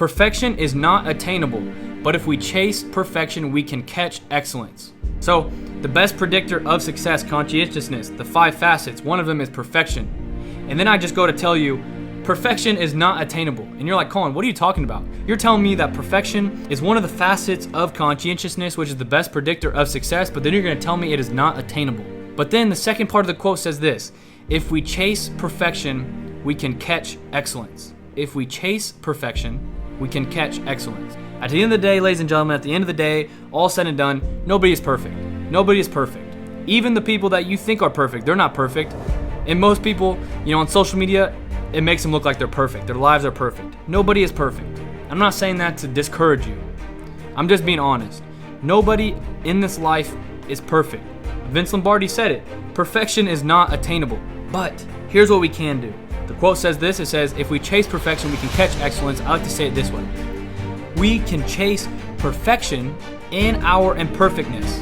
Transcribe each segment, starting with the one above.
Perfection is not attainable, but if we chase perfection, we can catch excellence. So, the best predictor of success, conscientiousness, the 5 facets, one of them is perfection. And then I just go to tell you, perfection is not attainable. And you're like, Colin, what are you talking about? You're telling me that perfection is one of the facets of conscientiousness, which is the best predictor of success, but then you're going to tell me it is not attainable. But then the second part of the quote says this: if we chase perfection, we can catch excellence. If we chase perfection, we can catch excellence. At the end of the day, ladies and gentlemen, at the end of the day, all said and done, nobody is perfect. Nobody is perfect. Even the people that you think are perfect, they're not perfect. And most people, on social media, it makes them look like they're perfect. Their lives are perfect. Nobody is perfect. I'm not saying that to discourage you. I'm just being honest. Nobody in this life is perfect. Vince Lombardi said it. Perfection is not attainable. But here's what we can do. The quote says this. It says, if we chase perfection, we can catch excellence. I like to say it this way. We can chase perfection in our imperfectness.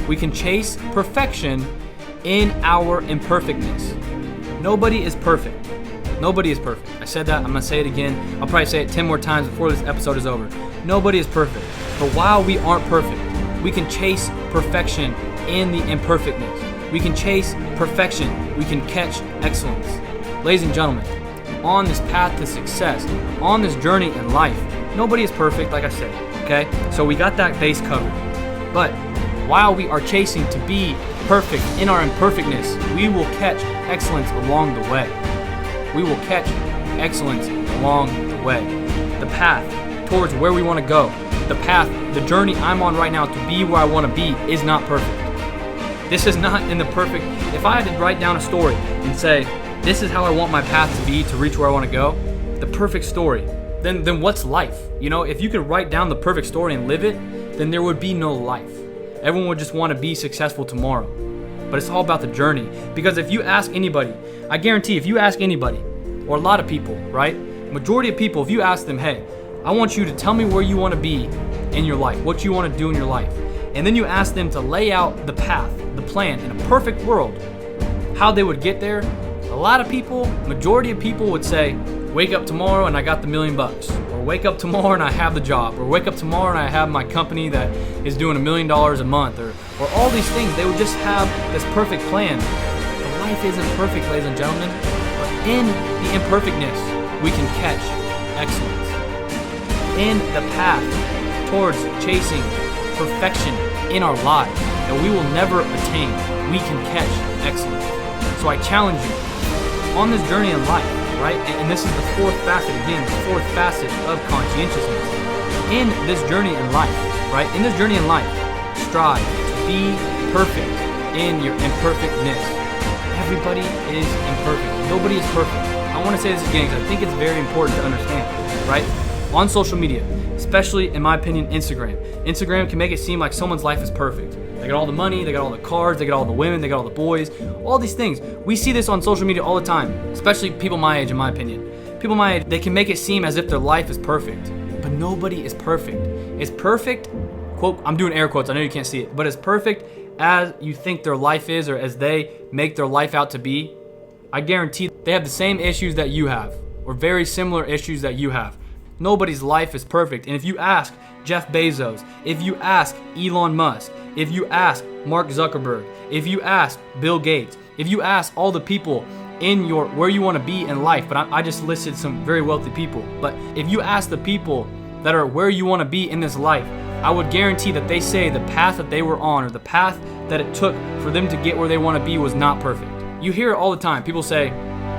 We can chase perfection in our imperfectness. Nobody is perfect. Nobody is perfect. I said that. I'm going to say it again. I'll probably say it 10 more times before this episode is over. Nobody is perfect. But while we aren't perfect, we can chase perfection in the imperfectness. We can chase perfection. We can catch excellence. Ladies and gentlemen, on this path to success, on this journey in life, nobody is perfect, like I said, okay? So we got that base covered. But while we are chasing to be perfect in our imperfectness, we will catch excellence along the way. We will catch excellence along the way. The path towards where we want to go, the journey I'm on right now to be where I want to be is not perfect. This is not in the perfect. If I had to write down a story and say, this is how I want my path to be to reach where I want to go, the perfect story, then what's life? If you could write down the perfect story and live it, then there would be no life. Everyone would just want to be successful tomorrow. But it's all about the journey. Because if you ask anybody, I guarantee if you ask anybody, or a lot of people, right? Majority of people, if you ask them, hey, I want you to tell me where you want to be in your life, what you want to do in your life. And then you ask them to lay out the path, the plan in a perfect world, how they would get there. A lot of people, majority of people would say, wake up tomorrow and I got the $1 million, or wake up tomorrow and I have the job, or wake up tomorrow and I have my company that is doing $1 million a month, or all these things. They would just have this perfect plan. But life isn't perfect, ladies and gentlemen. But in the imperfectness, we can catch excellence. In the path towards chasing perfection in our lives that we will never attain, we can catch excellence. So I challenge you on this journey in life, right? And this is the fourth facet of conscientiousness. In this journey in life, right? In this journey in life, strive to be perfect in your imperfectness. Everybody is imperfect. Nobody is perfect. I want to say this again because I think it's very important to understand, right? On social media, especially in my opinion, Instagram can make it seem like someone's life is perfect. They got all the money, they got all the cars, they got all the women, they got all the boys, all these things. We see this on social media all the time, especially people my age, in my opinion. People my age, they can make it seem as if their life is perfect, but nobody is perfect. It's perfect, quote, I'm doing air quotes, I know you can't see it, but as perfect as you think their life is, or as they make their life out to be, I guarantee they have the same issues that you have, or very similar issues that you have. Nobody's life is perfect. And if you ask Jeff Bezos, if you ask Elon Musk, if you ask Mark Zuckerberg, if you ask Bill Gates, if you ask all the people in where you want to be in life, but I just listed some very wealthy people, but if you ask the people that are where you want to be in this life, I would guarantee that they say the path that they were on, or the path that it took for them to get where they want to be, was not perfect. You hear it all the time. People say,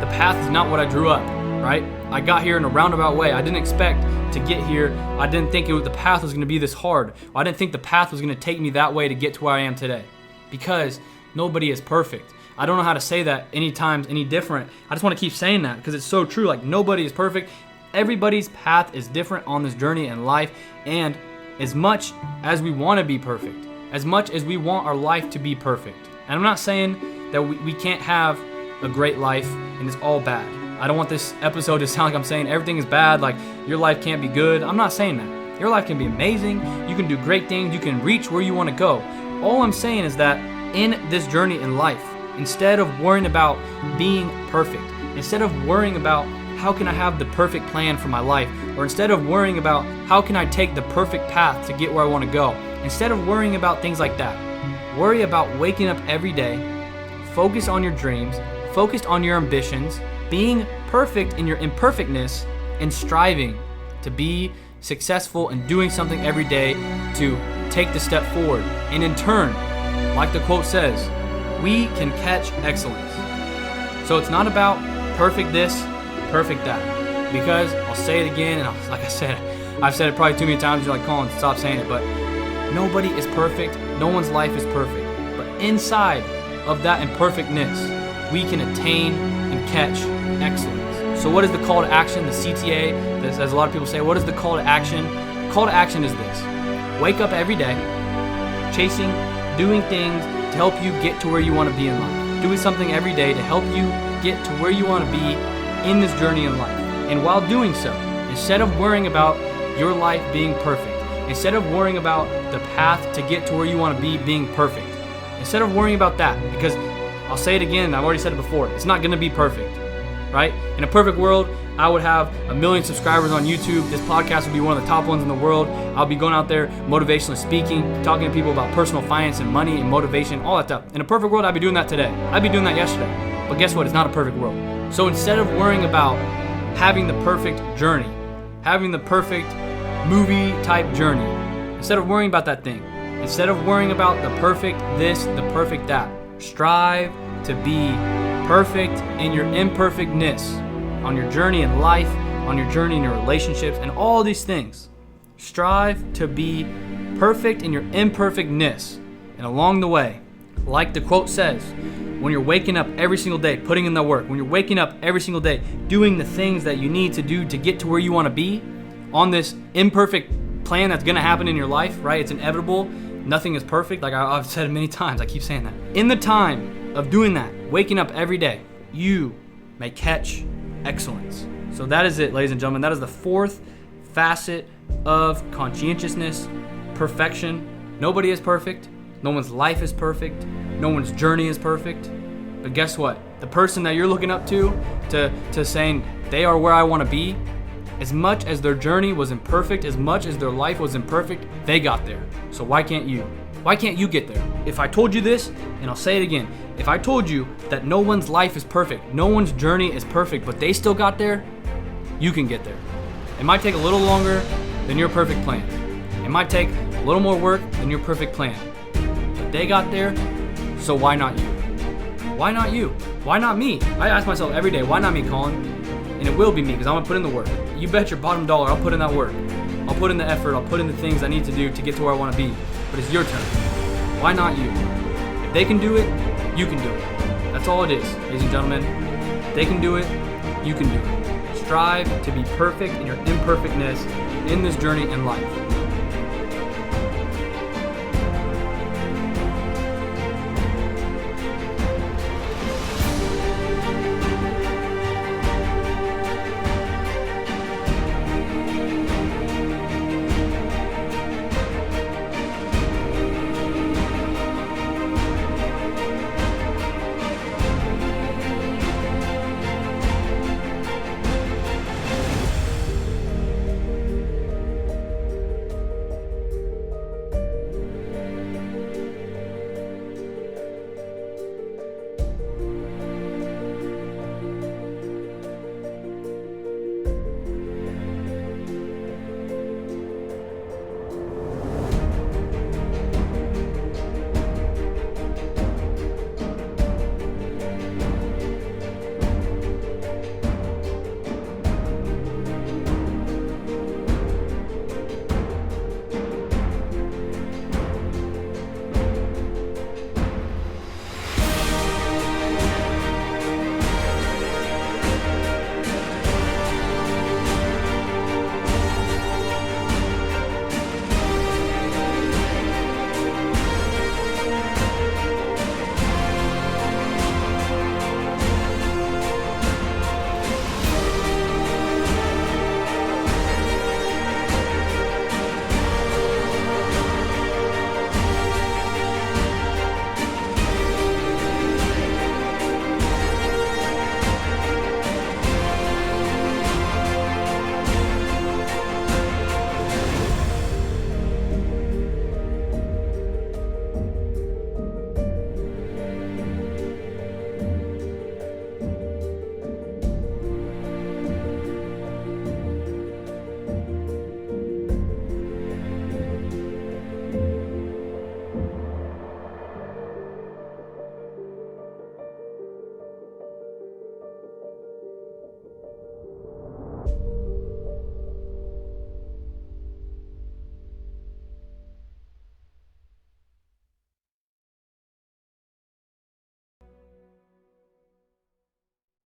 the path is not what I drew up, right? I got here in a roundabout way. I didn't expect to get here. I didn't think the path was going to be this hard. I didn't think the path was going to take me that way to get to where I am today. Because nobody is perfect. I don't know how to say that any different. I just want to keep saying that because it's so true. Like, nobody is perfect. Everybody's path is different on this journey in life. And as much as we want to be perfect, as much as we want our life to be perfect, and I'm not saying that we can't have a great life and it's all bad. I don't want this episode to sound like I'm saying everything is bad, like your life can't be good. I'm not saying that. Your life can be amazing. You can do great things. You can reach where you want to go. All I'm saying is that in this journey in life, instead of worrying about being perfect, instead of worrying about how can I have the perfect plan for my life, or instead of worrying about how can I take the perfect path to get where I want to go, instead of worrying about things like that, worry about waking up every day, focus on your dreams, focused on your ambitions, being perfect in your imperfectness, and striving to be successful and doing something every day to take the step forward. And in turn, like the quote says, we can catch excellence. So it's not about perfect this, perfect that. Because I'll say it again, and like I said, I've said it probably too many times, you're like, Colin, stop saying it, but nobody is perfect. No one's life is perfect. But inside of that imperfectness, we can attain and catch excellence. So what is the call to action? The CTA, as a lot of people say, what is the call to action? The call to action is this. Wake up every day, chasing, doing things to help you get to where you want to be in life. Doing something every day to help you get to where you want to be in this journey in life. And while doing so, instead of worrying about your life being perfect, instead of worrying about the path to get to where you want to be being perfect, instead of worrying about that, because I'll say it again, I've already said it before, it's not going to be perfect, right? In a perfect world, I would have 1 million subscribers on YouTube. This podcast would be one of the top ones in the world. I'll be going out there motivationally speaking, talking to people about personal finance and money and motivation, all that stuff. In a perfect world, I'd be doing that today. I'd be doing that yesterday. But guess what? It's not a perfect world. So instead of worrying about having the perfect journey, having the perfect movie type journey, instead of worrying about that thing, instead of worrying about the perfect this, the perfect that, strive to be perfect in your imperfectness, on your journey in life, on your journey in your relationships, and all these things. Strive to be perfect in your imperfectness. And along the way, like the quote says, when you're waking up every single day, putting in the work, when you're waking up every single day, doing the things that you need to do to get to where you want to be on this imperfect plan that's going to happen in your life, right? It's inevitable. Nothing is perfect. Like I've said it many times. I keep saying that. In the time of doing that, waking up every day, you may catch excellence. So that is it, ladies and gentlemen. That is the fourth facet of conscientiousness, perfection. Nobody is perfect. No one's life is perfect. No one's journey is perfect. But guess what? The person that you're looking up to saying they are where I want to be, as much as their journey was imperfect, as much as their life was imperfect, they got there. So why can't you? Why can't you get there? If I told you this, and I'll say it again, if I told you that no one's life is perfect, no one's journey is perfect, but they still got there, you can get there. It might take a little longer than your perfect plan. It might take a little more work than your perfect plan. But they got there, so why not you? Why not you? Why not me? I ask myself every day, why not me, Colin? And it will be me, because I'm going to put in the work. You bet your bottom dollar I'll put in that work. I'll put in the effort. I'll put in the things I need to do to get to where I want to be. But it's your turn. Why not you? If they can do it, you can do it. That's all it is, ladies and gentlemen. If they can do it, you can do it. Strive to be perfect in your imperfectness in this journey in life.